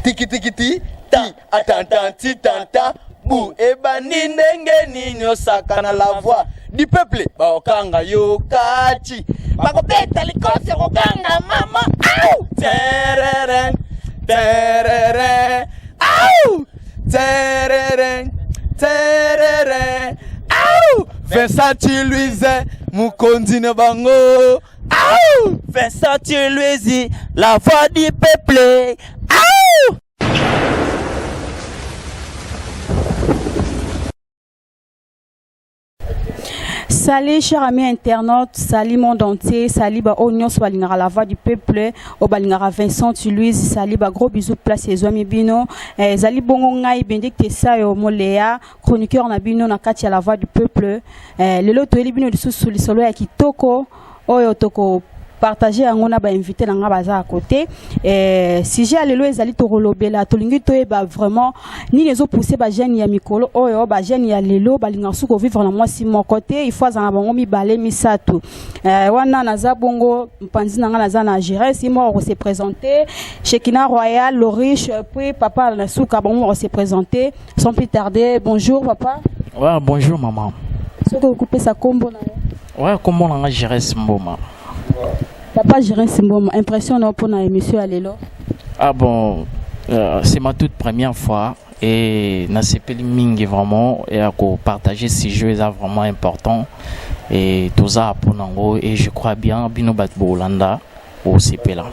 tiki tiki ti ti atantanti tanta bu ebani ndenge nini osaka la voix du peuple baokanga yokachi bakopeta likofi koganga mama au tereren tereren au tereren tereren au Vincent Louise mukonzi ne bango au Vincent Louise la voix du peuple au. Salut chers amis internautes, salut monde entier, salut ba Oignon Balingara la voix du peuple, au Balingara Vincent Louise, salut ba gros bisous place les amis bino, salut bongo ngai bendicte ça yo molea, chroniqueur na bino na kati ya la voix du peuple, le lot to bino de sous le solo ya kitoko, oyo toko partager angona ba invité na nga baza à côté si j'ai alelo ezali to rolobela to lingi to ba vraiment ni les pousser ba jeune ya mikolo oyo ba jeune ya lelo ba linga suko vivre na moi si mon côté il faut za bango mi balé mi sato wana naza bongo mpanzi na nga naza na gérer si moi on se présenter Shekina Royal le riche puis papa na suka bon on se présenter sans plus tarder. Bonjour papa. Ouais, bonjour maman. Ce que vous coupez ça combo na ouais comment on a géré ce moment. Papa Gérin Simboma, impression pour la émission à l'élo. Ah bon, c'est ma toute première fois et na sepeli mingi vraiment et à partager ces jeux là vraiment important et tout ça pour nango et je crois bien bino bat bolanda au CP là.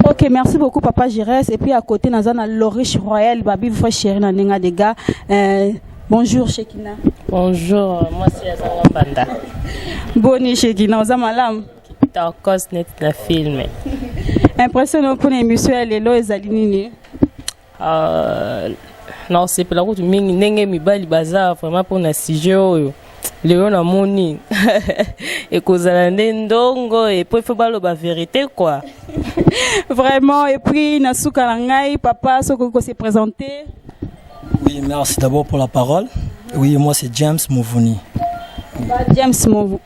Ok, merci beaucoup Papa Gérin et puis à côté nazana Loriche Royal babi fois chéri na ninga des gars. Bonjour Shekina. Bonjour, moi c'est Azanga Banda. Boni Shekina, Zamalam. Ta cause net la film. Impressionnant pour l'émission Lelo et Zalinini. Non, c'est pour la route mingi nenge mi bali bazar vraiment pour na sujet oyo. Léon na moni. Et kozala ndongo et puis faut balo ba vérité quoi. Vraiment et puis na suka na ngai papa soko se présenter. Oui, merci d'abord pour la parole. Oui, moi c'est James Mouvouni. James Mouvouni.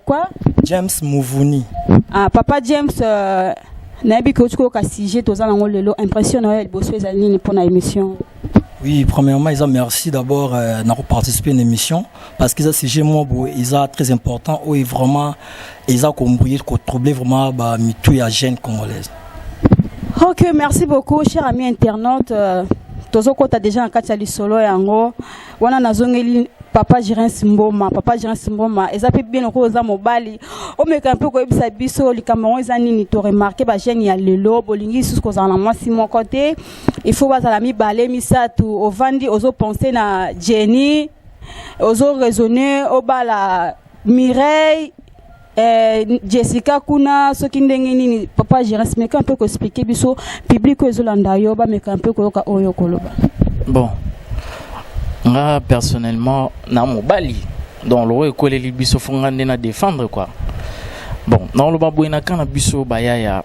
Quoi? James Mouvouni. Ah, papa James, nabi ko tuko ka sujet toza nango lelo impressionnant el bosso ezalini pour na émission. Oui, premièrement, ils ont merci d'abord d'avoir participé à l'émission parce qu'ils ont sujet moi ils ont très important où vraiment ils ont compris que troublé vraiment ba mitou ya jeune congolaise. OK, merci beaucoup chers amis internautes. Tozo kota déjà en kati ya lisolo yango wana nazongeli Papa Gérin Simboma, Papa Gérin Simboma, et ça peut bien encore aux mobali. O me un peu comme ça biso les Cameroun ils ani to remarquer ba jeune ya lelo bolingi sous ko za na moi si mon côté. Il faut ba la mi balé mi ça tout au vandi ozo penser na Jenny, ozo raisonner au bala Mireille Jessica kuna so kindenge nini Papa Gérin Simboma un peu ko expliquer biso public ko zolanda yo ba me un peu ko ka oyo koloba. Bon. Moi personnellement na mobali dans le école les biso fongande na défendre quoi. Bon, dans le babouina kana biso bayaya.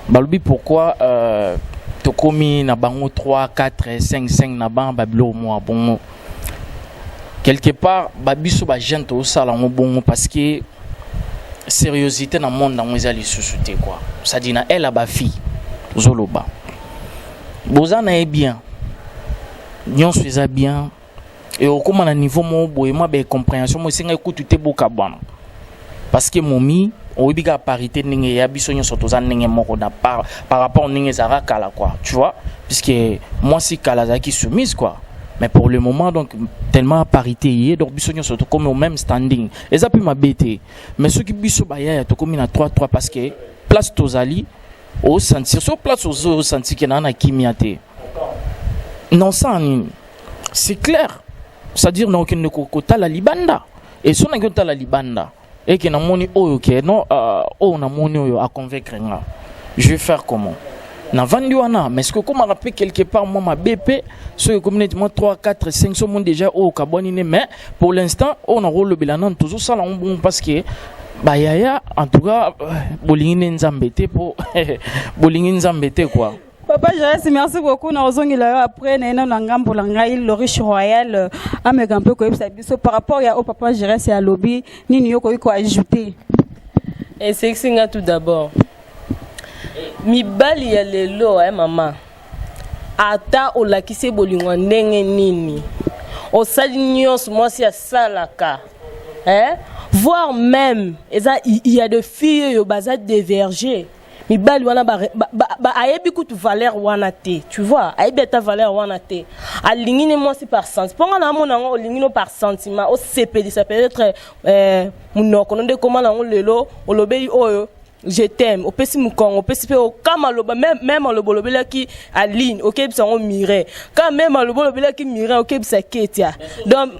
Balubi pourquoi to komi na bango 3 4 5 5 na ban babilo moi bon. Quelque part babiso ba jeune to sala bon parce que sérieuxité dans monde dans ezali sous-souté quoi. Ça dit na elle a ba fille zoloba. Bozana est bien. Nyon faisait bien et au comment à niveau mon boyema ben compréhension moi c'est écoute tout boka bon parce que momi o biga parité ninge ya biso nyon soto za ninge moko da par rapport ninge zara kala quoi tu vois puisque moi si kala za qui soumise quoi mais pour le moment donc tellement parité hier donc biso nyon soto comme au même standing et ça peut m'abêter mais ceux qui biso baya to comme na 3-3 parce que place tozali au sentir sur place au sentir que na kimiate. Non, ça, c'est clair. C'est-à-dire non, qu'il ne kota la libanda. Et si on a kota la libanda, et qu'il y a moni ok, non, on a moni à convaincre. Je vais faire comment? Na vendu wana, mais est-ce que comme on rappelle quelque part moi ma BP, sur le communauté 3, 4, 5 sont déjà au Kabonine, mais pour l'instant on a rôle le bilan toujours ça là bon parce que bah yaya en tout cas bolingine nzambete pour bolingine nzambete quoi. Papa Gérin, merci beaucoup. Nous avons après ngambo langai le riche royal avec un peu par rapport au Papa Gérin c'est à lobby ni ko ajouter. Et c'est tout d'abord. mibali ya lelo mama ata olakisi bolingo ndenge nini osali nyonso mwasi asalaka voire même il y a des filles yo baza diverger mibali wana ayebi kutu valeur wana te, tu vois, ayebi ta valeur wana te alingi ne mwasi par sens ponga na mona ngo olingi no par sentiment o sepeli ça peut être munoko nde comment na ngo lelo olobeli oyo je t'aime au pesi mukongo pesi pe o kama loba même le bolobela ki aline OK bisa ngo mire quand même le bolobela ki mire OK bisa ketia donc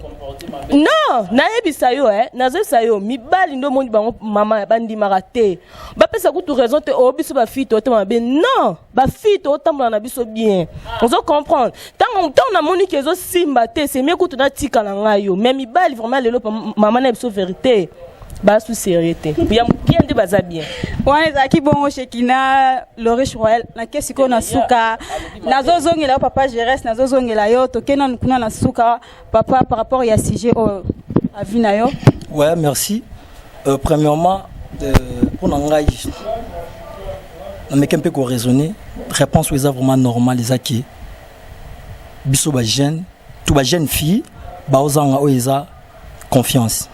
non na ebisa yo nazo sayo mibali ndo mondi bango mama bandi marate ba pesa ku tu raison te o biso ba fito te mabe non ba fito otambola na biso bien on se comprendre tant na moni kezo simba te c'est mieux que tu na tika na ngayo mais mibali vraiment lelo mama na biso vérité ba sous sérieuxté bien de baza bien wana zaki bongo Shekina Lorish Royal na kesi ko na suka nazozongela papa Jerez nazozongela yo tokena kuna na suka papa par rapport ya sujet au avina yo. Ouais, merci. Premièrement pour nangai na meke mpe ko raisonner réponse est vraiment normale ezaki biso ba jeune tout ba jeune fille ba ozanga oeza confiance.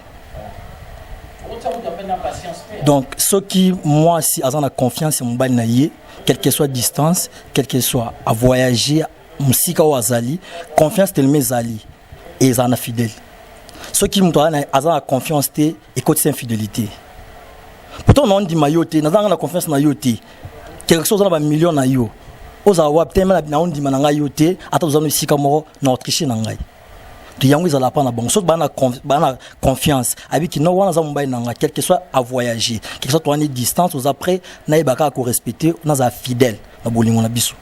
Donc, ce qui, moi, si j'ai la confiance en mon bali, quelle que soit la distance, quelle que soit à voyager, musika ou azali, confiance tel mes ali et ils en fidèle. Ce qui me doit la confiance et côté infidélité. Pourtant, on dit mayoté, nous avons la confiance na yoté. Quelque chose dans un million na yo. Aux awab tellement na on dit mananga yoté, attends nous avons sika moro na tricher nangai. Yango ils allaient pas na bon so bana confiance avec no wana za mumbai nanga quel que soit à voyager quel que soit toi distance aux après na ibaka ko respecter na za fidèle na bolingo na biso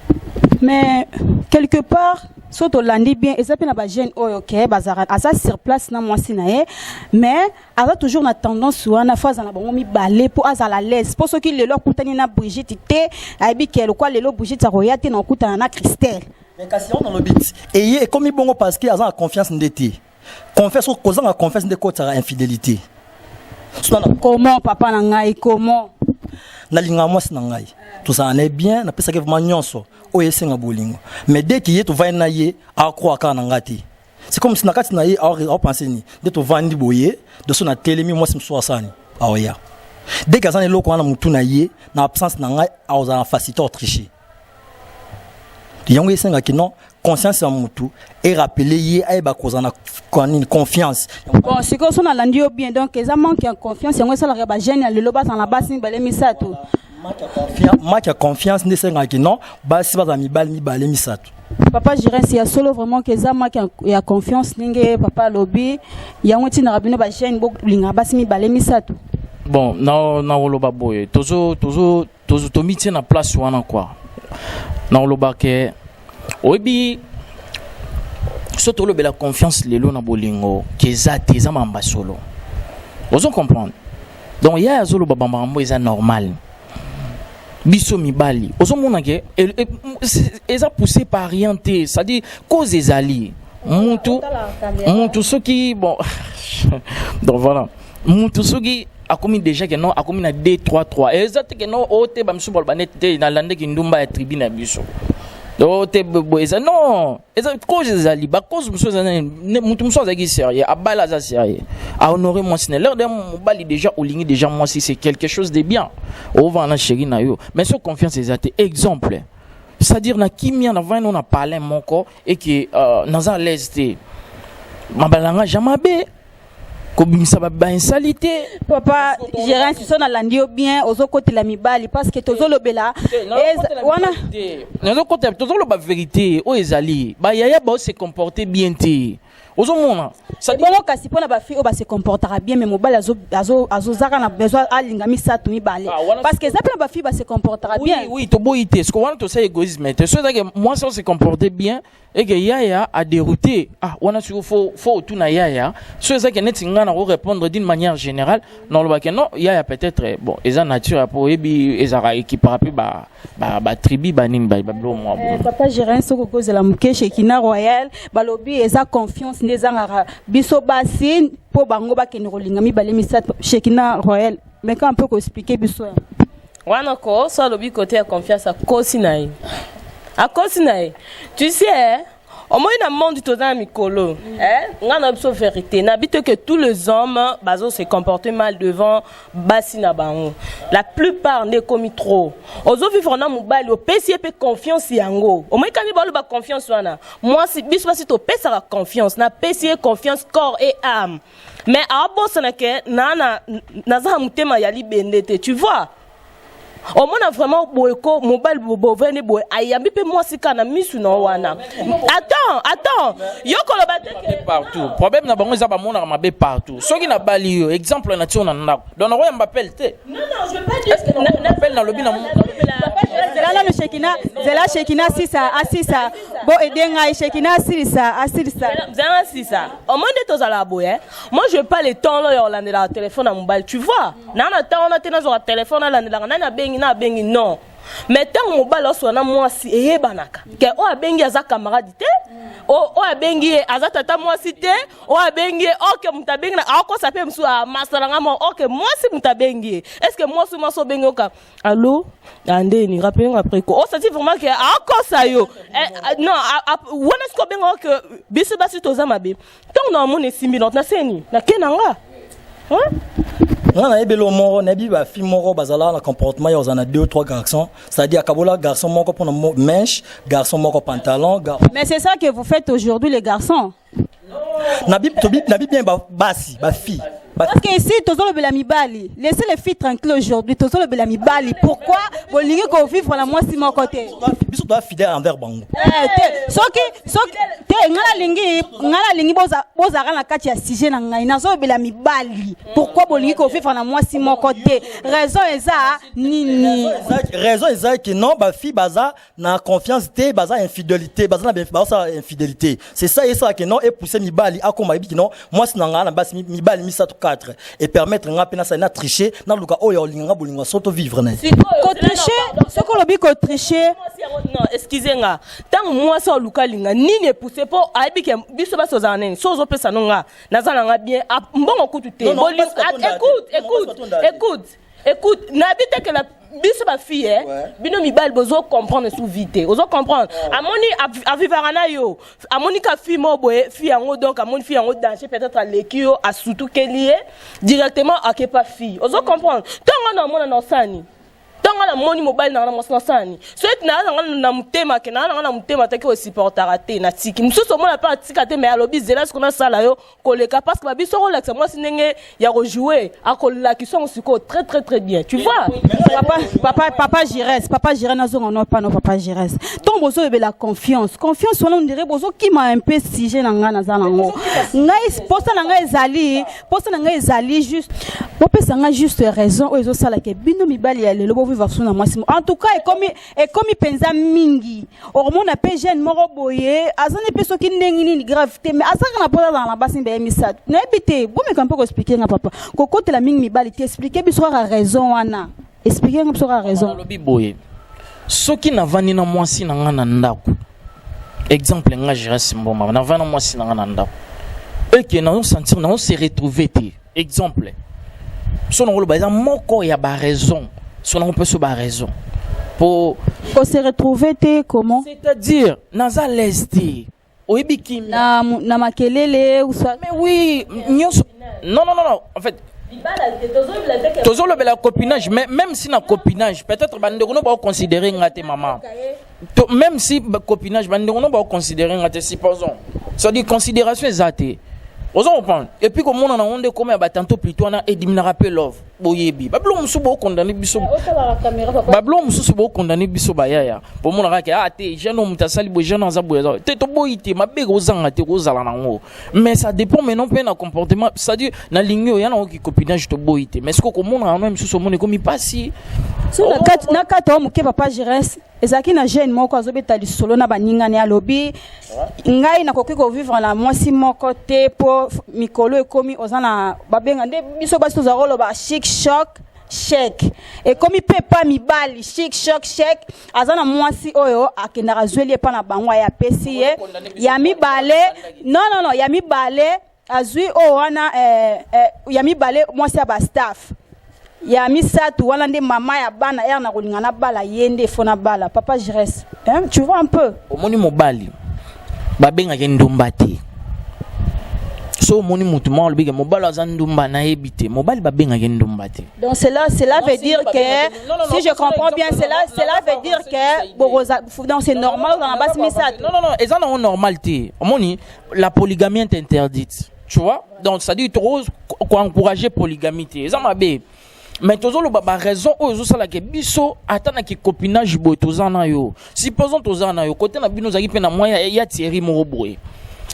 mais quelque part soto landi bien ezapi na ba jeune oyo ke bazara asa sur place na mwasi na ye mais asa toujours na tendance wana fois na bango mi balé pour azala l'aise pour ceux qui le leur kutani na Brigitte te aibi ke le quoi le lo Brigitte royate na kutana na Christelle. Mais quand on dans le bit et comme il bon parce qu'il a la confiance ndete confiance au causant la confiance de côté infidélité comment papa na ngai comment na linga mwasi na ngai tout ça en est bien na pesa que vraiment nyonso o yesenga bolingo mais dès qu'il est to va na ye a croire ka na ngati c'est comme si na kati na ye a penser ni de to vandi boye de son na telemi mwasi mswasani aoya dès que ça ne loko na mutu na ye na absence na ngai a oza faciliter tricher yango esenga ki non conscience ya mutu et rappeler ye ayeba kozana confiance bon c'est que son alandi bien donc ça manque en confiance yango ça la ba jeune le loba dans la base ni balé misato manque confiance nesenga ki non basi ba mibali misato papa Jerez il y a solo vraiment que ça manque ya confiance ninge papa lobi yango tina rabino ba jeune bo linga basi mi balé misato bon na woloba boye toujours to mitie na place wana quoi na woloba ke obi surtout le la confiance lelo na bolingo kezate za mamba solo vous comprendre donc il y a zolo babamba mbo eza normal biso mibali ozo mona ke eza poussé par rien te ça dit cause ezali mutu soki bon donc voilà mutu soki akomi déjà que non akomi na 2 3 3 exact que non ote ba msubo ba net te na lande ki ndumba ya tribune biso ote eza non eza cause ezali ba cause mso eza mutu mso azaki sérieux abala za sérieux a honorer moi c'est l'heure de mobali déjà olingi déjà moi si c'est quelque chose de bien on va na chéri na yo mais so confiance ezate exemple c'est-à-dire na kimia na vana on a parlé moko et que na l'aise te mabalanga jamabe kobimisa ba insalité papa Gérard si son alandi bien ozo côté la mibali parce que tozo lobela wana nazo côté tozo lo ba vérité o ezali ba yaya ba se comporter bien te ozo mona ça dit bon kasi pona ba fille o ba se comportera bien mais mobali azo zaka na besoin alinga misatu mibali parce que ça ba fille ba se comportera bien oui to boité ce que wana to ça égoïsme te so que moi ça se comporter bien et que yaya a dérouté wana sur faut tout na yaya so ça que netinga na répondre d'une manière générale non le baké non yaya peut-être bon eza nature pour ebi ezara équiparapi ba tribu ba nin ba blo moi papa Gérard soko cause la muke Shekina Royal balobi eza confiance ndezanga biso basi po bango ba keniko linga mi balé misat Shekina Royal mais quand on peut expliquer biso wana ko so lobi côté ya confiance à Kosinaï. À Kosinaï. Tu sais, au moins dans le monde tout dans mikolo, on a une vérité. N'habite que tous les hommes baso se comportent mal devant basina bango. La plupart ne commis trop. Ozo vivre na mobile, au PC pe confiance yango. Au moins quand il ba confiance wana. Moi si bis pas si to pesa la confiance, na PC confiance corps et âme. Mais à bossa na ke na za mutema ya libendete, tu vois. Au moins vraiment boyko mobile bovene boy ayambi pe moi sika na misu na wana. Attends yoko lo bateke partout problème na bango za ba mona mabe partout soki na bali yo exemple na tiona ndako donc on m'appelle te non je veux pas dire que n'appelle na lobi na Zela le Shekina, Zela Shekina asisa. Bo edenga Shekina asisa. Zela asisa. Au moins de tous à la boye. Moi je veux pas les temps là on a le téléphone à mobile, tu vois. Nana temps on a tena sur le téléphone là na bengi non. Mais tant mobile là soit na moi si ebanaka. Que o abengi aza camarade te. O abengi aza tata moi si te. O abengi OK mutabengi na ako sape msu a masaranga mo OK moi si mutabengi. Est-ce que moi so bengi oka. Allô? Andeni rappelez après quoi. Oh ça dit vraiment que ako ça yo. Non, wona sko bengi que biso basi toza mabe. Tant na mon esimi na seni. Na kenanga. Hein? On a eu moro, nabi ba fi moro bazala na comportement yo zana 2 ou 3 garçons, c'est-à-dire kabola garçon moko pour mèche, garçon moko pantalon. Mais c'est ça que vous faites aujourd'hui les garçons. Nabi bien basi, ba fille. Parce que ici, tous le belami bali. Laissez les filles tranquilles aujourd'hui. Tous le belami bali. Pourquoi vous voulez qu'on vive la moi si mon côté? Biso doit fidèle envers bango. Ngala lingi boza na kati ya sujet na ngai nazo belami bali. Pourquoi vous voulez qu'on vive la moi si mon côté? Raison eza nini? Raison eza que non ba fille baza na confiance té baza infidélité, baza infidélité. C'est ça et ça que non et pousser mi bali akoma bi que non moi si ngala na basi mi bali mi 4 et permettre nga pena ça na tricher na luka oyo linga bolinga soto vivre na ko tricher ce ko lobi ko tricher non excusez-moi tant moi ça luka linga nini pousser pour aibi ke biso ba sozane sozo pesa nonga nazana nga bien mbongo kutu te écoute n'habite que la biso ba fille bino mibal bozo comprendre sous vite ozo comprendre amoni avivarana yo amoni ka fille mo boye fille yango donc amoni fille yango danger peut-être à l'équio à surtout lié directement à que pas fille ozo comprendre tonga na mona na sani tonga na moni mobile na na sani soit na mutema ke na mutema take o supporter raté na tiki mususu mona pas tika te mais alobi zela ce qu'on a sala yo koleka parce que ba biso relax moi sinenge ya rejouer a kola qui sont siko très bien tu vois papa Jirès na zongo non pas non papa Jirès ton bozo ebe la confiance on dirait bozo qui m'a un peu sujet na nga na za nango ngai posa na nga ezali juste bo pesa nga juste raison o ezo sala ke bino mibali ya lelo bo vivre na moi en tout cas et comme penza mingi ormon na pe jeune moro boye azane pe soki ndengi ni gravité mais azaka na pola na basi mbe misat na ebité bo me kampo ko expliquer nga papa ko kote la mingi mibali te expliquer biso ra raison wana expliquer nga biso ra raison lobi boye soki na vani na mwasi na nga na ndako exemple nga Jirès Mboma na vana mwasi na nga na ndako et que na on sentir na on se retrouver te exemple so na ngolo ba moko ya ba raison so na on peut se ba raison pour se retrouver te comment c'est-à-dire naza lesti oibiki na makelele ou soit mais oui non en fait toujours le copinage mais même si na copinage peut-être bandeko no ba considérer ngate maman même si copinage bandeko no ba considérer ngate supposons ça dit considération exacte Vous comprenez? Et puis comme on a honte comme à tantôt plutôt on a édimina rappel love boyebi bablo musu bo condamné biso bablo musu bo condamné biso bayaya pour mon raka ah te jeune homme ta sali bo jeune za boya te to boyité mabe ozanga te ozala nango mais ça dépend mais non pas na comportement ça dit na ligne ya na ki copinage to boyité mais ce que comme on a même sous mon comme il passe so na kata muke papa Jirès ezaki na jeune moko azobeta lisolo na baninga ne alobi ngai na koki ko vivre na mwasi moko te po mikolo ekomi ozana babenga nde biso basi tozarolo ba chic choc chèque et comme il peut pas mi bali chic choc chèque azana mwasi oyo akenda razweli pa na bango ya pesi ya mi balé non ya mi balé azui o wana ya mi balé mwasi ya ba staff ya misatu wana nde mama ya bana er na kolinga na bala yende fona bala papa Jires hein tu vois un peu omoni mobali babenga ke ndumba te so omoni mutu mo lobike mobali aza ndumba na ebite mobali babenga ke ndumba te donc cela veut dire que si je comprends bien cela veut dire que donc c'est normal dans la base misatu non eza na normal te omoni la polygamie est interdite tu vois donc ça dit trop encourager polygamie te eza mabe. Mais toujours la raison aux ça la que biso attend que copinage boy tozana yo supposons tozana yo côté na bino zaki pe na moya ya Thierry Moroboy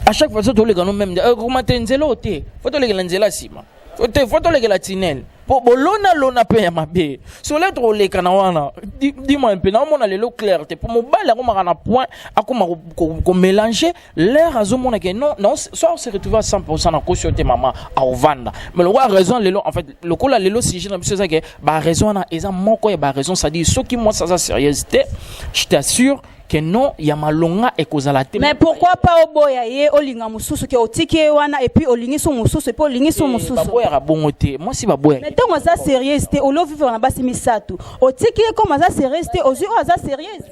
à chaque fois to le gano même comment tenzelo te faut to le nzela sima faut to le la tinel po lona pe ya mabe so le trop le kana wana dis-moi un peu na mona le clair te pour mobile ko makana point akoma ko mélanger l'air azomona que non soit on se retrouve à 100% na caution te maman a ovanda mais le raison lelo en fait le ko la lelo si je na biso ça que ba raison na eza moko ya ba raison ça dit ce qui moi ça sérieuxité je t'assure que non ya malonga ekozala te. Mais pourquoi pas oboya ye olinga mususu ke otiki wana et puis olingi so mususu et puis olingi so mususu baboya ka bongo te moi si baboya mais tant ça sérieuxité olo vivre na basi misatu otiki comme ça sérieuxité ozu ça sérieuse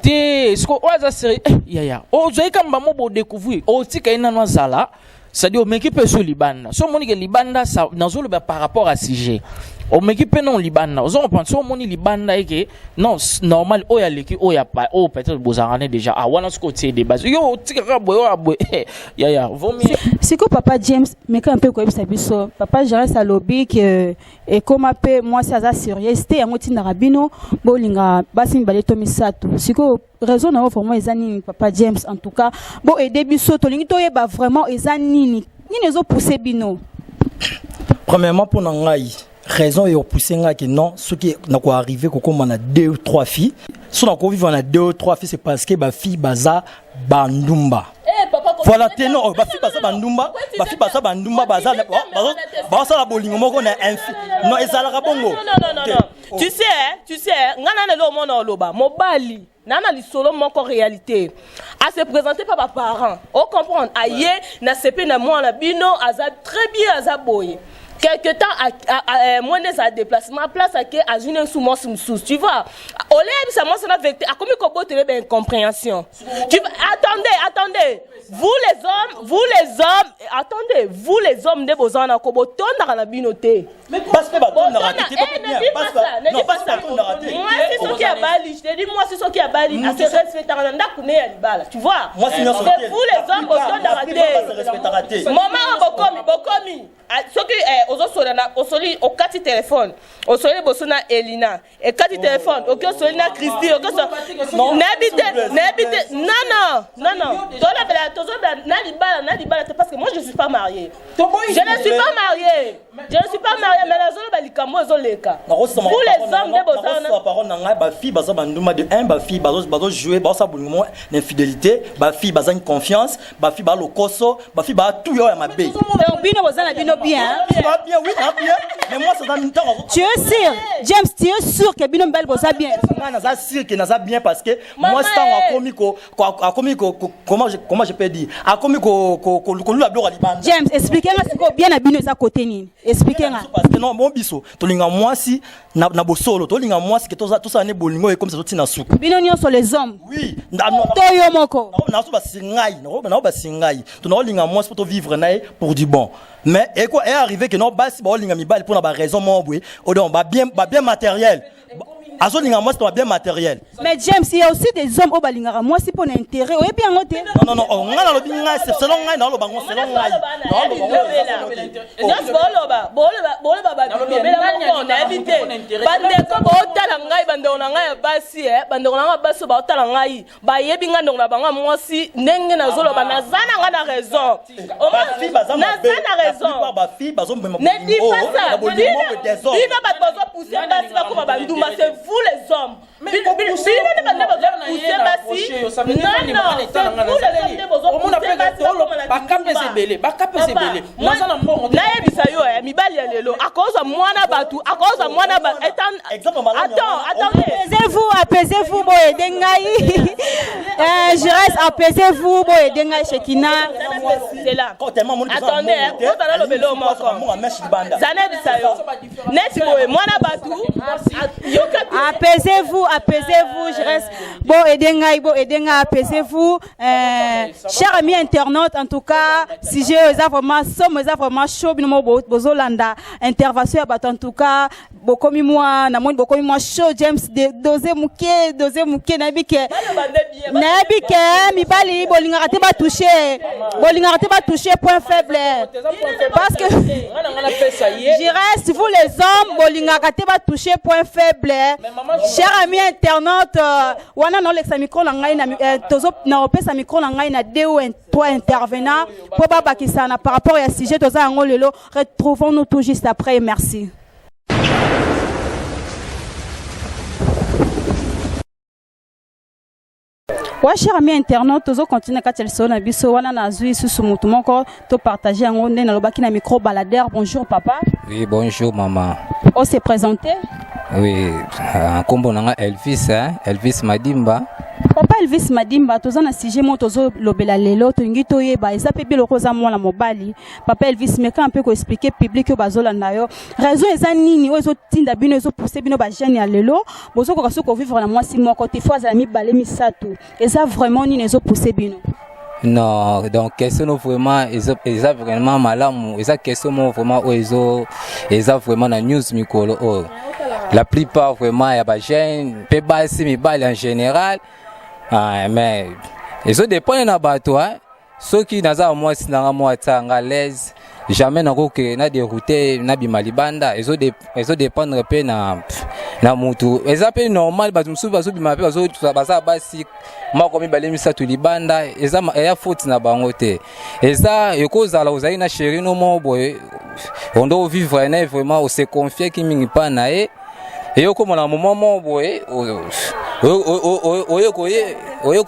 te ce ko oza sérieux ya ozo ikamba mo bo découvrir otika ina no zala c'est-à-dire au meki pe so libanda so moni ke libanda ça nazolo par rapport à sujet o meki pe non libanda ozo comprendre so moni libanda eke non normal oya leki oya pa o peut-être bozarane déjà a wana sko tie de base yo tika boyo aboy ya vomi siko papa James meka un peu ko ebisa biso papa Jires alobi que et comme appé moi ça sérieux te yango tinda rabino bolinga basi mbale to misatu siko raison na vraiment ezani papa James en tout cas bon aider biso to lingi to yeba vraiment ezani nini ezo pousser bino premièrement pour nangai raison et pousser nga que non ce qui n'a quoi arriver ko comme on a 2 ou 3 filles si on a vivre on a 2 ou 3 filles c'est parce que ba fille baza bandumba voilà non ba fille baza bandumba ba fille baza bandumba baza baza la bolingo moko na non ezala bongo non tu sais ngana na lo mona loba mobali nana lisolo moko réalité à se présenter par parents on comprendre aye na CP na moi na bino aza très bien aza boye quelque temps moi ne sa déplacement place à que à une sous moi sous tu vois au lieu ça moi ça vérité a comme ko te be incompréhension tu attendez vous les hommes attendez vous les hommes de bozana ko botonda na binoté mais parce que batonda raté ne pas ça moi c'est ce qui a bali je te dis moi c'est ce qui a bali à se respecter na ndakune ya libala tu vois moi c'est vous les hommes botonda raté maman bokomi ce qui osoli okati téléphone osoli bosona Elina et kati téléphone ok osoli na Christy ok n'habite non tola bela tozo na libala parce que moi je suis pas mariée je ne suis pas mariée mais la zone balikamo ezoleka vous les hommes de bosana parole na ba fille baza banduma de un ba fille bazo jouer baza bolingo l'infidélité ba fille baza une confiance ba fille ba lokoso ba fille ba tout yo ya mabe donc bino bozana bino bien bien oui bien mais moi ça dans temps tu es sûr James tu es sûr que bino mbel boza bien moi ça sûr que naza bien parce que moi ça a commis comment je peux dire a commis ko lula bloc libanda James expliquez-moi ce que bien na bino za côté nini expliquez-moi parce que non bon biso to linga moi si na bosolo to linga moi si que tout ça ne bolingo et comme ça tina souka bino nyonso les hommes oui to yo moko na so ba singai na ba singai to na linga moi pour vivre na pour du bon mais et quoi est arrivé que non basi ba linga mi bal pour na ba raison mo boy o donc ba bien matériel azolinga moi c'est bien matériel mais James il y a aussi des hommes au balinga moi si pour intérêt o bien ngote non ngana lo binga c'est selon ngai na lo bango selon ngai vous les hommes apaisez-vous boy dengai je reste apaisez-vous boy dengai Shekina c'est là. Attendez, on a le vélo moko. Zanet Sayo. N'est-ce pas moi na batu? Apaisez-vous, je reste. Bon, Edenga, apaisez-vous. Chers amis internautes, en tout cas, si j'ai vraiment chaud, bozolanda intervention en tout cas, bokomi moi chaud James doser muke nabike mibali bolinga raté ba toucher point faible parce que je reste vous les hommes bolinga raté ba toucher point faible. Chers amis internautes, wana no lexa micro na ngai na tozo na opesa micro na ngai na 2 ou 3 intervenants pour babakisana par rapport à sujet toza ngo lelo. Retrouvons-nous tout juste après. Merci. Ouais, chers amis internautes, tous continuer à le son abisso wana na zui sous mutu moko to partager en onde na lobaki na micro baladeur. Bonjour papa. Oui, bonjour maman. On s'est présenté. Oui, en combo nanga Elvis Elvis Madimba. Papa Elvis Madimba, toza na sujet mo tozo lobela lelo to ngi to yeba eza pe bilo koza mwana mobali. Papa Elvis meka un peu ko expliquer public yo bazolanda yo. Raison eza nini ozo tinda bino ezo pousser bino ba jeune ya lelo. Bozo ko kaso ko vivre na mwasi moko te fois za mi balé misato. Eza vraiment nini ezo pousser bino. Non, donc question vraiment eza vraiment malamu, eza question vraiment eza vraiment na news mikolo oh. La plupart vraiment ya ba jeune pe basi mi bali en général. Ah, mais ils ont des points na bato ceux qui naza moi sinanga moi tanga l'aise jamais na ko que na dérouté na bimalibanda ils ont dépendre pe na mutu ils appellent normal bato musu bazo bima pe bazo baza basi mako mi balemi sa tu libanda eza ya faute na bango te eza yokozala ozali na chéri no mo boy on doit vivre na vraiment on se confier ki mingi pa na e et au moment mo boy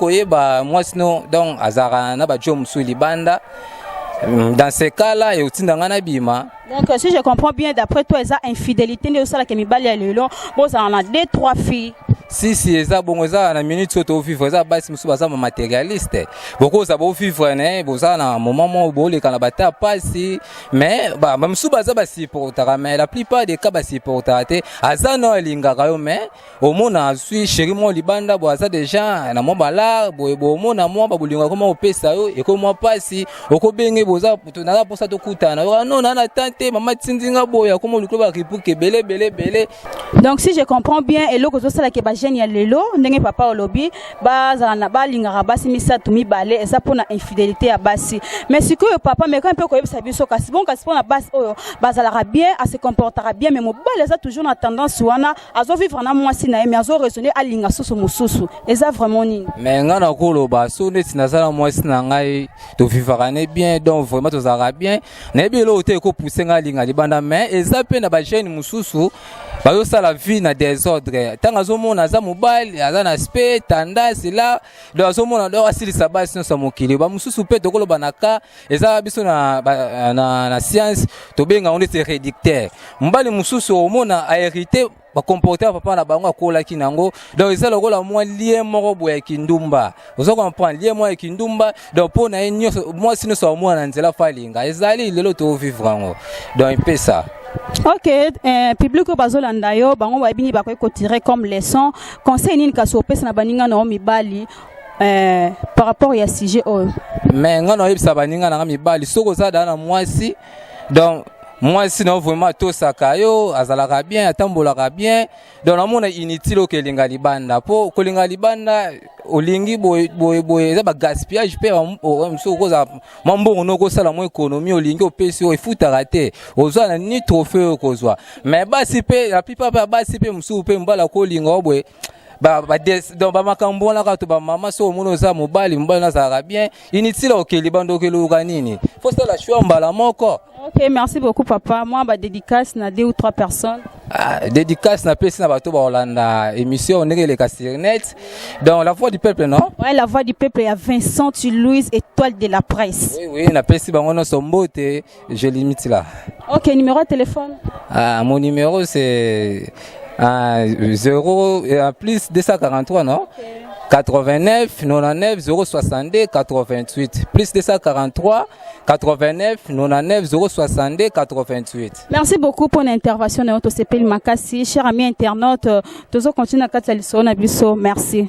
oye ba moi sinon donc azara na ba jom sou libanda dans ces cas là et otindanga na bima. Donc si je comprends bien d'après toi eza infidélité ne osala ke mibali ya lelo bon ça en a 2-3 filles. Si eza bongo eza na minute to vivre eza basi musu baza matérialiste boko za bo vivre ne boza na moment mo bo le kana bata pasi mais ba musu baza basi portera mais la plupart des cas basi portera te aza no linga kayo mais au mona suis chéri mo libanda bo aza déjà na mo bala bo mona mo ba bolinga ko mo pesa yo e ko mo pasi oko benge boza na pour ça to kutana yo non na tante mama tindinga boya ko mo likolo ba ripuke belé. Donc si je comprends bien et loko zo sala ke ba jeune ya lelo ndenge papa olobi baza na balingaka basi misatu mibale eza pona infidélité ya basi mais sikoyo papa mais quand un peu ko yebisa biso kasi bon kasi pona basi oyo bazalaka bien à se comportera bien mais mobali eza toujours na tendance wana azo vivre na mwasi na ye mais azo raisonner alinga susu mususu eza vraiment nini mais ngana koloba so neti nazala mwasi na ngai to vivre ne bien donc vraiment to zara bien na ebelo te ko pousser nga linga libanda mais eza pe na ba jeune mususu bayo sala vie na désordre tanga zo mona za mobile aza na aspect tendance là donc zo mona do asilisa basi no sa mokili ba mususu pe tokolo banaka eza biso na science to benga on est rédicteur mbali mususu o mona a hérité ba comporter papa na bango akola kinango donc eza lokola moi lien moko boya kindumba ozo comprendre lien moi kindumba donc pona enyo moi sino so moi na nzela falinga ezali lelo to vivre ngo donc peu ça. Ok, public au bazolanda yo bango ba bini ba ko tirer comme leçon conseil nini ka so pesa na baninga na mibali par rapport à sujet o mais ngana yebisa baninga na mibali soko za na mwasi donc moi sinon vraiment tout ça kayo azalaka bien atambolaka bien donc na mona inutile o kelinga libanda po kolinga libanda olingi boy eza ba gaspillage pe mso koza mambo no ko sala mo économie olingi opesi o efutaka te ozwa na ni trophée kozwa mais basi pe la plupart ba basi pe mso pe mbala kolinga obwe donc ba makambo na ka to ba mama so mono za mobali na za bien inutile o kelibando keluka nini faut ça la choix mbala moko. Ok, merci beaucoup papa. Moi ba dédicace na 2 ou 3 personnes. Dédicace na pesi na bato ba Hollanda émission on est les Casirnet dans la voix du peuple non? Ouais, la voix du peuple il y a Vincent Louise étoile de la presse. Oui, na pesi bango no sombote je limite là. Ok, numéro de téléphone? Mon numéro c'est 0 plus 243 non? Okay. 89 99 062 88 plus 243 89 99 062 88. Merci beaucoup pour l'intervention de notre CPL Makassi. Chers amis internautes, tous continuons à Kataliso Nabiso. Merci.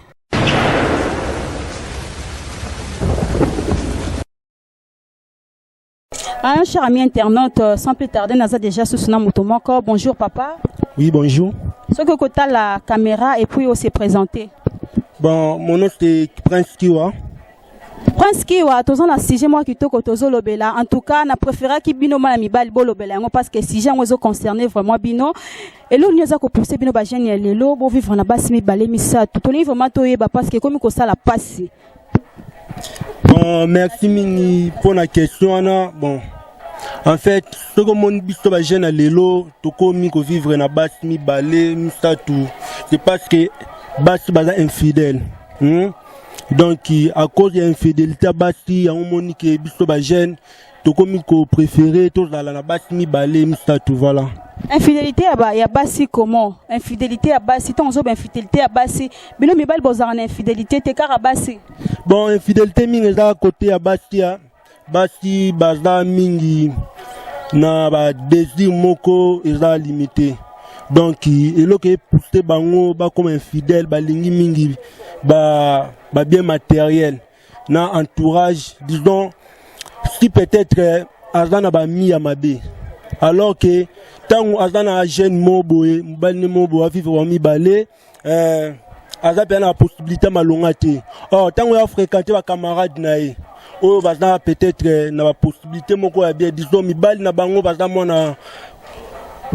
Chers amis internautes, sans plus tarder, Naza déjà sous son Motomoko. Bonjour papa. Oui, bonjour. Ce que tu as la caméra et puis aussi présenté. Bon, mon nom c'est Prince Kiwa. Prince Kiwa, tu as un sujet moi qui te kotozo lobela. En tout cas, na préféré qui bino malami bal bolobela parce que si j'ai un concerné vraiment bino et l'on nous a poussé bino ba jeune lelo bo vivre na basi mi balé mi ça tout on vraiment toyeba parce que comme ko ça la passe. Bon, merci mini pour la question là. Bon, en fait, ce que mon bisto ba jeune lelo to komi ko vivre na basi mi balé mi ça tout. C'est parce que basi baza infidèle. Donc à cause de l'infidélité basi on moni que biso ba jeune to komi ko préféré to za la basi mi balé mi ça tout voilà. Infidélité ya basi comment? Infidélité ya basi ton zo infidélité ya basi bino mi bal bozana infidélité te kara basi. Bon infidélité mingi za côté ya basi ya basi baza mingi na ba désir moko eza limité. Donc elo ke poussé bango ba comme infidèle ba lingi mingi ba bien matériel na entourage disons si peut-être azana ba mi ya mabe alors que tant azana jeune moboé mbalni mobo a vivre wa mi balé aza pe na possibilité malonga te oh tant ya fréquenter ba camarade nae oh bazana peut-être na ba possibilité moko ya bien disons mi bal na bango bazana mona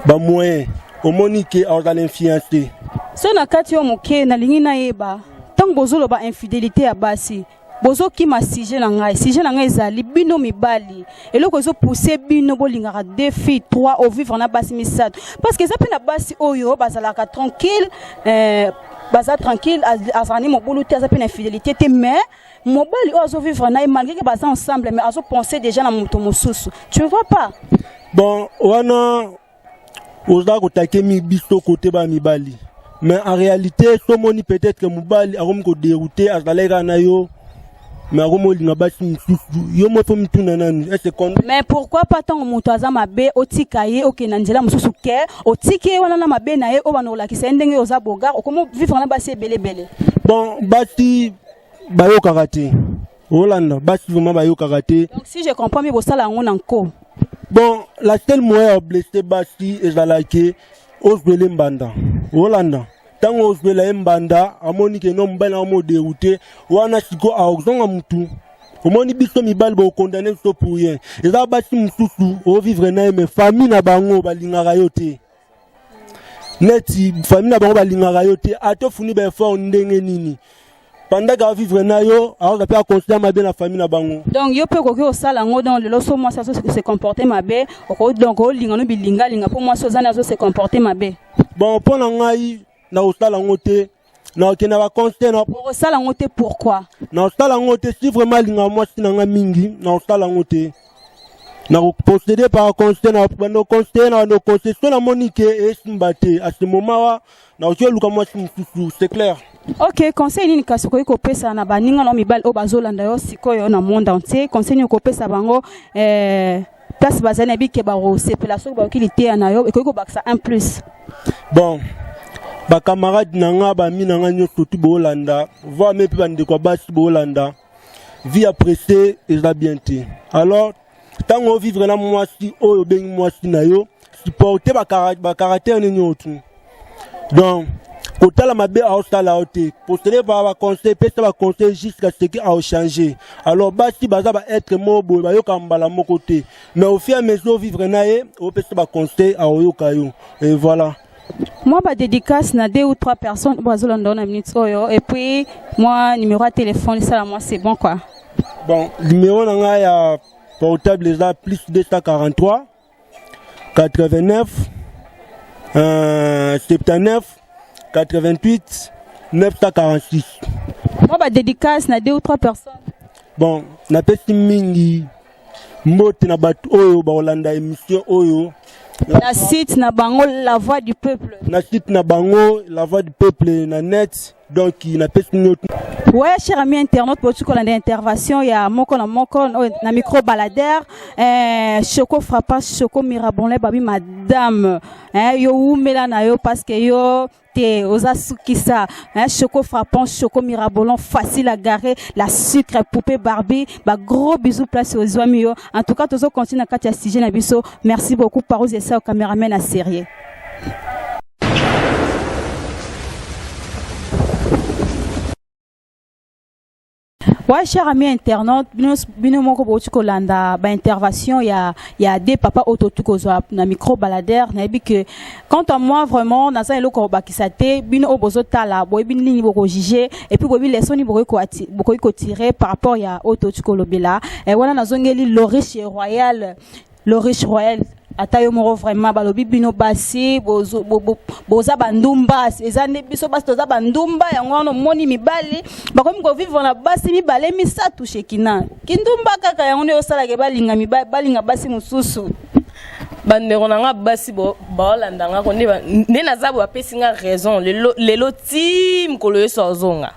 ba moyen au monique à l'influencer. So na kati yo moke na lingi na yeba tant bozolo ba infidélité ya basi bozo ki ma sujet na ngai ezali bino mibali eloko ezo pousser bino bolingaka 2 filles 3 au vivre na basi misato parce que ça pe na basi oyo bazalaka tranquille baza tranquille azani mobulu te aza pe na infidélité te mais mobali ozo vivre na malgré que baza ensemble mais azo penser déjà na moto mosusu tu ne vois pas. Bon wana oza kotake mi biso côté ba mibali mais en réalité somoni peut-être que mobali akomi ko dérouter azaleka na yo mais akomi linga basi misusu yo mo fo mituna nani est-ce que mais pourquoi pas tant moto aza mabe otikaye okena nzela mususu ke otike wana na mabe na ye obanola kisa ndenge oza bogar okomo vivre na basi belebele. Bon basi bayo karate Hollande basi vraiment bayo karate. Donc si je comprends bien bosala ngona nko. Bon, la seule moyen à blesser Basi est la que Osbele Mbanda. Hollanda. Tant Osbele Mbanda, à Monique non ben à mot dérouté, ou à Nasiko à Oxon à Moutou. Au moni biso mi balbo condamné so pour rien. Et là Basi Moussou, au vivre na mais famille na bango balinga rayote. Neti famille na bango balinga rayote, ato funi be fort ndenge nini. Pendant qu'à vivre na yo, alors ça peut considérer ma bien la famille na bango. Donc yo peut que au sala ngo dans le loso moi ça se comporter ma bé, donc au lingano bilinga linga pour moi ça na se comporter ma bé. Bon pour ngai na au sala ngote na okena ba considérer na au sala ngote pourquoi? Na au sala ngote si vraiment linga moi si na mingi na au sala ngote. Na posséder par considérer na no considérer na no concession na monique et simbate à ce moment na okyo luka moi c'est clair. Ok, conseil nini kasiko yiko pesa na baninga no mibali o bazolanda yo sikoyo na monde entier conseil nini ko pesa bango place bazana bike ba sepela so ba kilité na yo eko baksa 1+. Bon ba camarade nanga ba minanga nyoto tu bolanda voir même bande ko basi bolanda vie appréciée et la bienté alors tant on vivre na moi si o ben moi si na yo supporter ba caractère ni autre donc côté la mabe a ostala oté posséder par ba conseil pesa ba conseil jusqu'à ce qui a changé alors basi baza ba être mobo ba yo kambala mon côté mais au fur et à mesure vivre naé au pesa ba conseil a yo kayo et voilà. Moi ba dédicace na 2 ou 3 personnes bazolanda na minute oyo et puis moi numéro de téléphone ça moi c'est bon quoi. Bon numéro na ya portable là plus 243 89 79 88 946. Moi ba dédicace na 2 ou 3 personnes. Bon, na pesi mingi mbote na batu oyo ba Hollanda émission oyo. Na site na bango la voix du peuple. Na site na bango la voix du peuple na net donc na pesi notre. Ouais, cher ami internaute, pour tout qu'on a d'intervention, il y a moko na micro baladeur, choco frappant, choco mirabolin, babi madame, yo oumela na yo parce que yo te osasukisa, choco frappant, choco mirabolin, facile à garer, la sucre poupée Barbie, bah gros bisous place aux amis yo. En tout cas, tous au continent Katia Sijé na biso. Merci beaucoup par aux essais au caméraman à série. Ouais, cher ami internaute, bino moko botu kolanda ba intervention y a des papas autotuko na micro baladeur na bi que quant à moi vraiment na ça eloko bakisate bino obozo tala boy bin ligne boko juger et puis boy lesoni boko ko tirer par rapport ya autotuko lobela et wana nazongeli le riche royal atayo moro vraiment balobi bino basi boza bandumba ezane biso basi toza bandumba yango wana moni mibali bakomi ko vivre na basi mibale misatu shekina kindumba kaka yango ne osala ke balinga mibali balinga basi mususu bandeko nanga basi baolanda nga ko nde naza bapesi nga raison lelo tim kolo yeso ozonga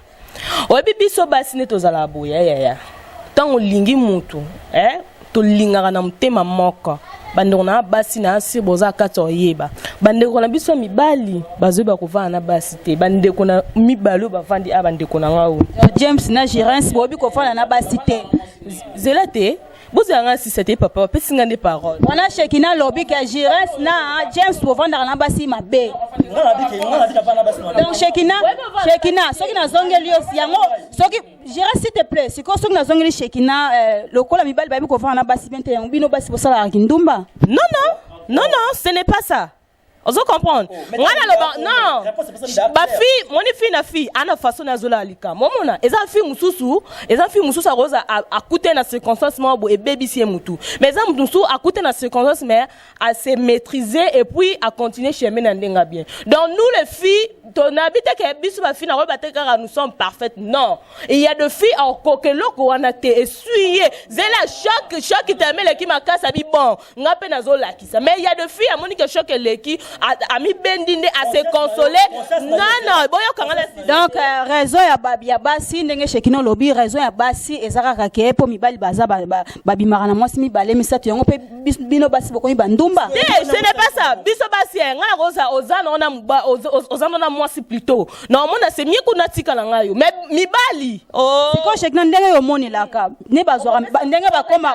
oyebi biso basi ne tozala boya yaya ntango olingi mutu tolingaka na motema moko bandeko na basi na asi boza kati oyeba bandeko na biso mibali bazoba kovana na basi te bandeko na mibali bavandi bandeko na ngao James na Girens bobi kovana na basi te zela te bozanga si c'était papa pesinga des paroles wana Shekina lobi que Girens na James bovanda na basi mabe donc Shekina soki na zongeli yosi yango soki Girens s'il te plaît siko soki na zongeli Shekina lokola mibali babi kovana na basi bente yango bino basi bosala kindumba non ce n'est pas ça. Vous comprenez? Non. Ma fille, mon fille na fille, ana façon na zola alika. Momona, eza fille mususu a rosa a coûté na circonstance mo et baby si mutu. Mais eza mutu a coûté na circonstance mais à se maîtriser et puis à continuer chemin na ndenga bien. Donc nous les filles, ton habite que bisu ma fille na roba te car nous sommes parfaites. Non. Il y a de filles en kokelo ko wana te essuyer. Zela choc qui t'aime le qui ma casse abi bon. Ngape na zola ki ça. Mais il y a de filles à monique choc le qui ami bendinde à se consoler. Non, boyo kangala. Donc raison ya basi ndenge Shekina lobi raison ya basi ezaka kake po mibali baza babi marana mwasi mibale misatu yango pe bino basi bokomi bandumba. Ce n'est pas ça. Biso basi nga rosa ozana na mwasi plutôt. Non mona c'est mieux qu'on atika la ngayo. Mais mibali. Oh. Siko Shekina ndenge yo moni laka. Ne bazwa ndenge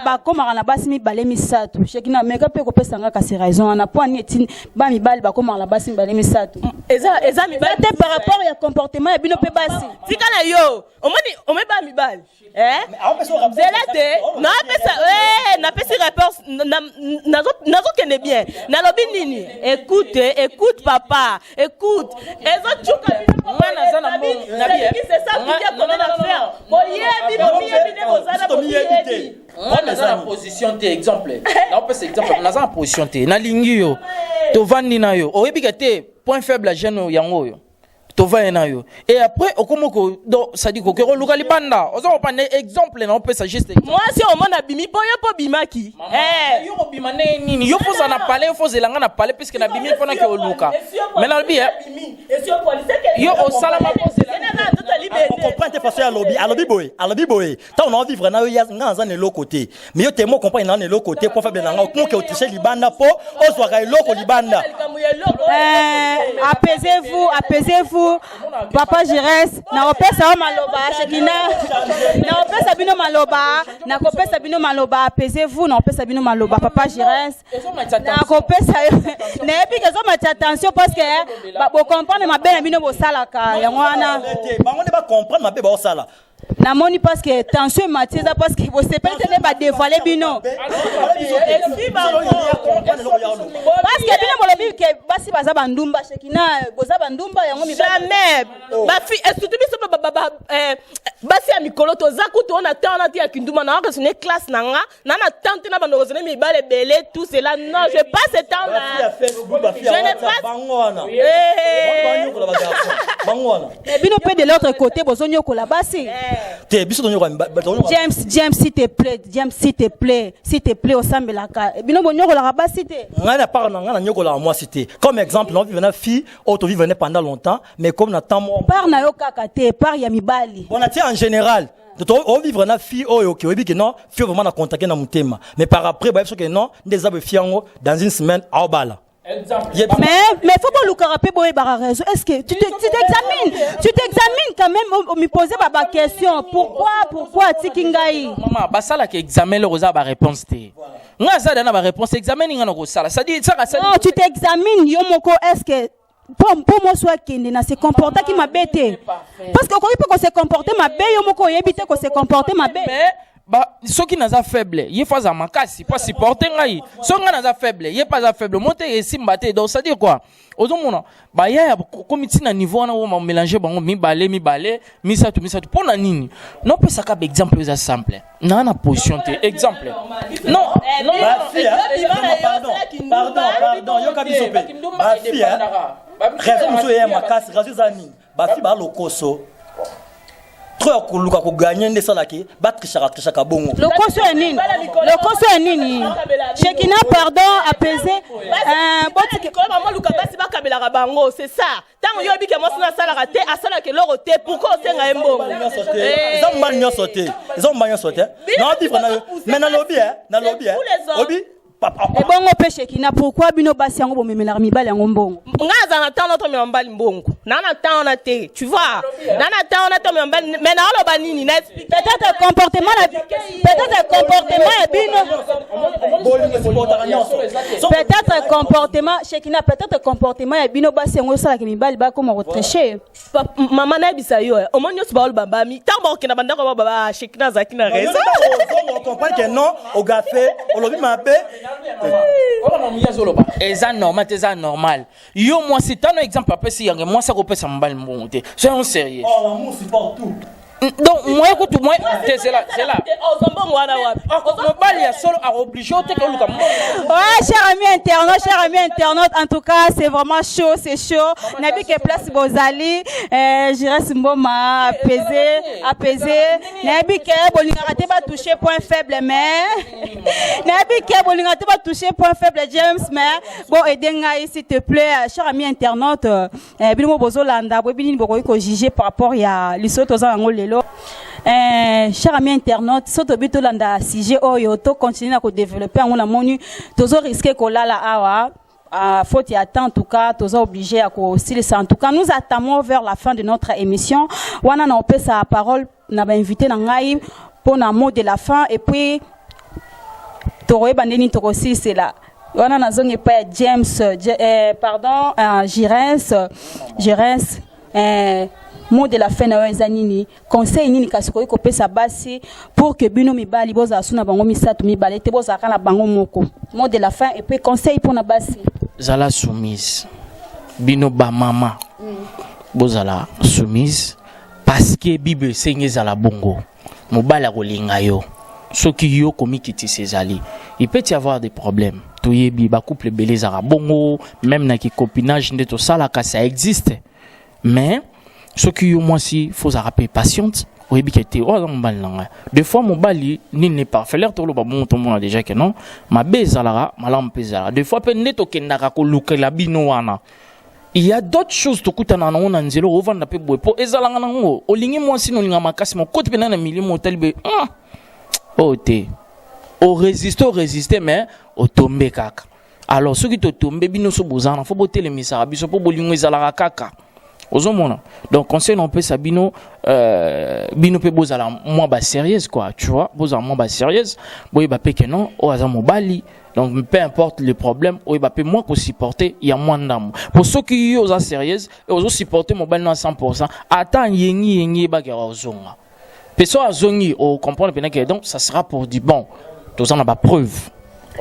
bakoma na basi mibale misatu. Shekina meka pe ko pesa nga kasi raison na po ni etine ba mibali bakoma la basi mibale misatu. Eza mibali te par rapport ya comportement ya bino pe basi. Tikana yo. Omoni ba mibali. Zelate, na pesa na pesa réponse nazo kende bien. Na lobi nini? Écoute papa, écoute. Ezo chuka mwana zana mo. Na bien. C'est ça qui a comment la faire. On a en position T exemple. Là on peut exemple on a en position T. Na lingi yo. To vandi na yo. Oyebi te point faible jeune yango yo. Yo. Et après, ça dit que le Galibanda, on va prendre exemple, on peut s'ajuster. Moi, si on m'a bimi, boyo po bimaki. Yo bimane nini, yo faut en parler, faut zelanga na parler puisque na bimi pendant que au luka. Mais na bien. Yo au salama on comprend tes façons à lobby boy. Tant on a vivre na yo nganza ne l'autre côté. Mais yo te mo comprend na l'autre côté pour faire bien nga pour que au ticher libanda po, o soit loko libanda. Apaisez-vous. Papa Girens, na opesa maloba Shekina. Na opesa bino maloba, na kopesa bino maloba, apaisez-vous, na opesa bino maloba Papa Girens. Na kopesa na epi que zo mati attention parce que bo comprendre ma belle bino bo salaka yango wana. Ba on ba comprendre ma belle bo sala. Na moni parce que tension matiza parce que vous savez pas ba dévoiler bino. Parce que bino molobi que basi baza bandumba Shekina boza bandumba yango mi jamais. Ma fille est surtout biso basi ya mikolo toza kutu on attend on a kinduma na que ce n'est classe nanga na tante na bando kozene mi bale belé tout cela non je passe ce temps là je n'ai pas bangwana mais bino pe de l'autre côté bozonyo ko la basi te biso donyo James s'il te plaît au sambelaka bino bonyo ko la basi te ngana par na nyoko la moi cité comme exemple on vivait na fille auto vivait pendant longtemps mais comme na temps par na yo kaka te par ya mibali on a en général on vivre na fille ok oui que non fille vraiment na contacter na mutema mais par après bah que non des abe fiango dans une semaine à bala mais faut pas le pe boy bara raison est-ce que tu t'examines quand même me poser ba question pourquoi tikingai maman ba sala que examen le rosa ba réponse te nga ça dana ba réponse examen nga ko sala ça dit ça non tu t'examines yo moko est-ce que pour moi soit kende na se comporter qui m'a bête parce que quand il peut se comporter ma bé yo moko yebite ko se comporter ma bé mais ba soki naza faible ye faza makasi pas supporter ngai songa naza faible ye pas faible monte et simbate donc ça dit quoi ozomona ba ya comme tina niveau na o mélanger bango mi balé misatu pour na nini non peut ça cap exemple ça simple na position te exemple non pardon yo kabiso pe ba fille raison monsieur ya makasi raison za nini ba fille ba lokoso trop kuluka ko gagner nde sala ki batrisha bongo le conseil est nini Chekina pardon apaiser botiki ko maman luka basi ba kabela ka bango c'est ça tant yo bike mo sala sala raté asala ke loro te pourquoi senga embo ils ont sauté non vivre na mais na lobby obi et bongo pe Chekina pourquoi bino basi yango bomemela mibali yango mbongo ngaza na temps notre mbali mbongo na temps na te tu vois na temps na to mbali mais na lo banini na peut-être comportement Chekina peut-être comportement ya bino basi yango sala ke mibali ba comme retrécher maman na bisa yo o monyo so ba baba mi tambo ke na banda ko baba Chekina zakina raison on comprend que non au gafé on lobi mabe eza normal yo moi c'est un exemple après si yango moi ça ko pesa mbali mbongo c'est un sérieux oh l'amour c'est partout donc moi écoute moi c'est là mobali ya solo a obligé au te ko luka ouais cher ami internaute en tout cas c'est vraiment chaud nabi que place bozali je reste mboma apaiser nabi que bolinga raté ba toucher point faible mais nabi que bolinga raté ba toucher point faible James mais bon edenga s'il te plaît cher ami internaute bino bozolanda bo bini boko ko juger par rapport ya lisoto za ngolelo cher ami internaute soto bito landa sujet oyo to continuer à développer on a monu tozo risquer ko lala awa faute ya temps en tout cas tozo obligé à ko silisa en tout cas nous attendons vers la fin de notre émission wana na opé sa parole na ba invité na ngai pour na mot de la fin et puis toroye bandeni torosi c'est là wana na zonge pa James pardon Gires mot de la fin na ezanini conseil nini kasiko ko pesa basi pour que bino mibali boza suna bango misatu mibali te boza kana bango moko mot de la fin et puis conseil pour na basi zala soumise bino ba mama bozala soumise parce que bible senye zala bongo mobala kolinga yo soki yo komikiti sezali il peut y avoir des problèmes toyebi ba couple belezara bongo même na ki copinage ndeto sala ka ça existe mais ce qui au moins si faut rappeler patiente oui bien que des fois mon bali n'est pas fait l'air tout le bon tout le monde a déjà que non ma bezalara malam pesara des fois peut neto kendaka ko luka la binoana il y a d'autres choses to kutana na ona nzelo ovanda pe boepo ezalanga nango olingi moi sino linga makasi mo kote pena na milimo talbe oh te o résister mais o tomber kaka alors ceux qui te tomber bino so bozana faut boter les misara biso po bolingo ezalaka kaka ozomona donc conseil non peut sabino bino pe bozala moi ba sérieuse quoi tu vois bozala moi ba sérieuse boy ba pe que non o aza mobali donc peu importe le problème o ba pe moi ko supporter il y a moins d'âme pour ceux qui osa sérieuse et oso supporter mobali na 100% attend yengi ba ke ozonga peso azongi o comprendre que donc ça sera pour du bon tous on a ba preuve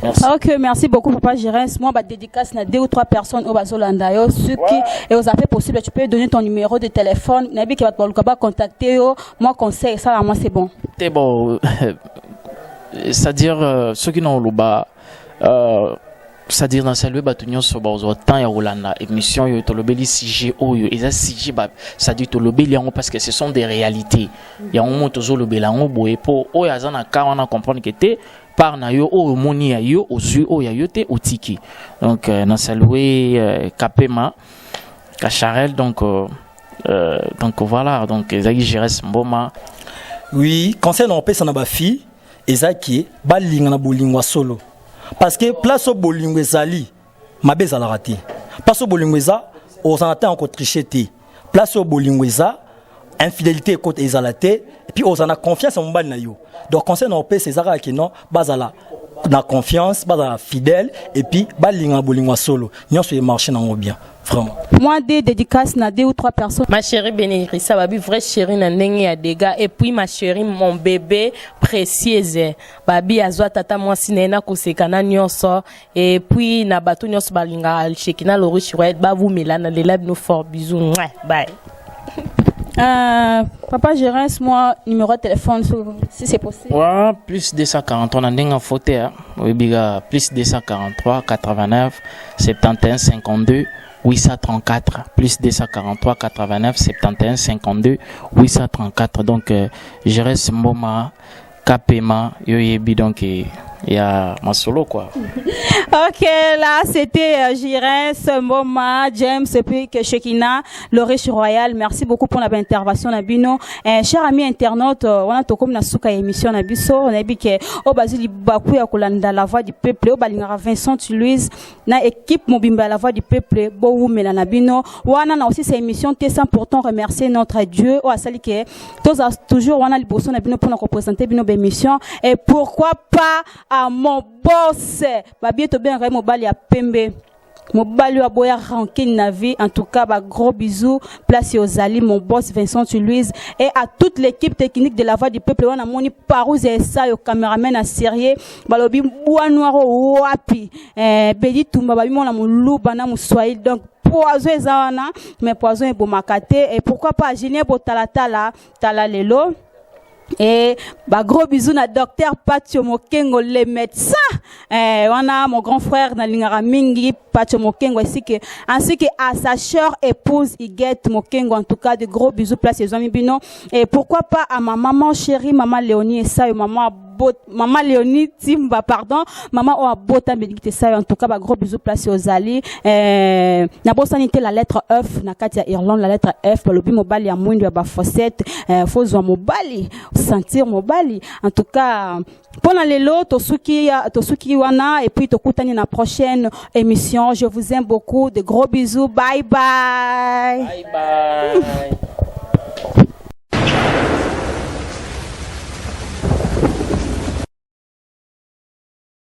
Merci. Ok, merci beaucoup, Papa Gérès. Moi, dédicace à 2 ou 3 personnes au Bazolanda. Ceux qui et aux affaires possibles, tu peux donner ton numéro de téléphone. Nabi qui va te contacter. Moi, conseil, ça, moi, c'est bon. C'est bon. C'est-à-dire, ceux qui n'ont pas. C'est-à-dire dans saluer batunyo so bazo temps ya Rolanda émission yo tolobeli sujet oyo eza sujet ba c'est-à-dire tolobeli yango parce que ce sont des réalités ya on tozo lobela ngo boye po oyo azana ka wana comprendre que te par na yo oyo moni ya yo ozu oyo ya yo te otiki donc na saluer Kapema Kacharel donc voilà donc ezaki Gérès Mboma. Oui, concernant pesa na ba fille ezaki balinga na bolingwa solo. Parce que place au bolingo ezali mabe ezala raté. Place au bolingo eza aux anata encore tricher té. Place au bolingo eza infidélité côté ezalate et puis aux ana confiance en mbali na yo. Donc concernant pe César qui non bazala na confiance, bazala fidèle et puis balinga bolingo solo. Nyonso e marcher na bien. Vraiment. Moi, des dédicaces à 2 ou 3 personnes. Ma chérie Bénégrissa, babi vraie chérie na ndenge ya dégâts et puis ma chérie mon bébé précieuse. Babi azwa tata moi sinena kosekana nyonso et puis na bato nyonso balinga chekina lori chouette ba vous melana les lab nous fort bisous. Bye. Papa Gérès, moi numéro de téléphone si c'est possible. Ouais, plus 240 on a ndenge photo oui biga plus 243 89 71 52 834 plus 243 89 71 52 834 donc Gérès Mboma Kapema yoyebi donc il y a ma solo quoi. Ok, là c'était Gérès Mboma, James et puis Shekina, le riche royal. Merci beaucoup pour la intervention Nabino. Chers amis internautes, on a tout comme na suka émission Nabiso, on a dit que au Basili Bakou ya kolanda la voix du peuple, au Balingara Vincent Louise, na équipe Mobimba la voix du peuple, Boou Mela Nabino. Wana na aussi cette émission qui est important remercier notre Dieu au asali que toujours wana liboso Nabino pour nous représenter bino émission et pourquoi pas à mon boss babie to bien mobali ya pembe mobali wa boya ranking na vie en tout cas ba gros bisous place aux ali mon boss Vincent Louise et à toute l'équipe technique de la voix du peuple wana moni Parouze et ça yo cameraman à sérieux balobi bois noir wapi bedi tumba babi mona muluba na muswahili donc poison ezana mais poison e bomakate et pourquoi pas Julien Botalatala tala lelo. Et bah gros bisous na docteur Patio Mokengo le médecin on a mon grand frère na lingara mingi Patio Mokengo ainsi que à sa chère épouse Iguette Mokengo en tout cas de gros bisous place les amis bino et pourquoi pas à ma maman chérie maman Léonie et ça maman Léonie Timba pardon maman o bota médicité ça en tout cas bah gros bisous place aux ali na bosanité la lettre F na Katia Irlande la lettre F balobi mobali ya mwindu ya ba fossette fozwa mobali sentir mobali en tout cas pendant les lots tosuki wana et puis tokutani na prochaine émission je vous aime beaucoup de gros bisous bye bye Bye bye.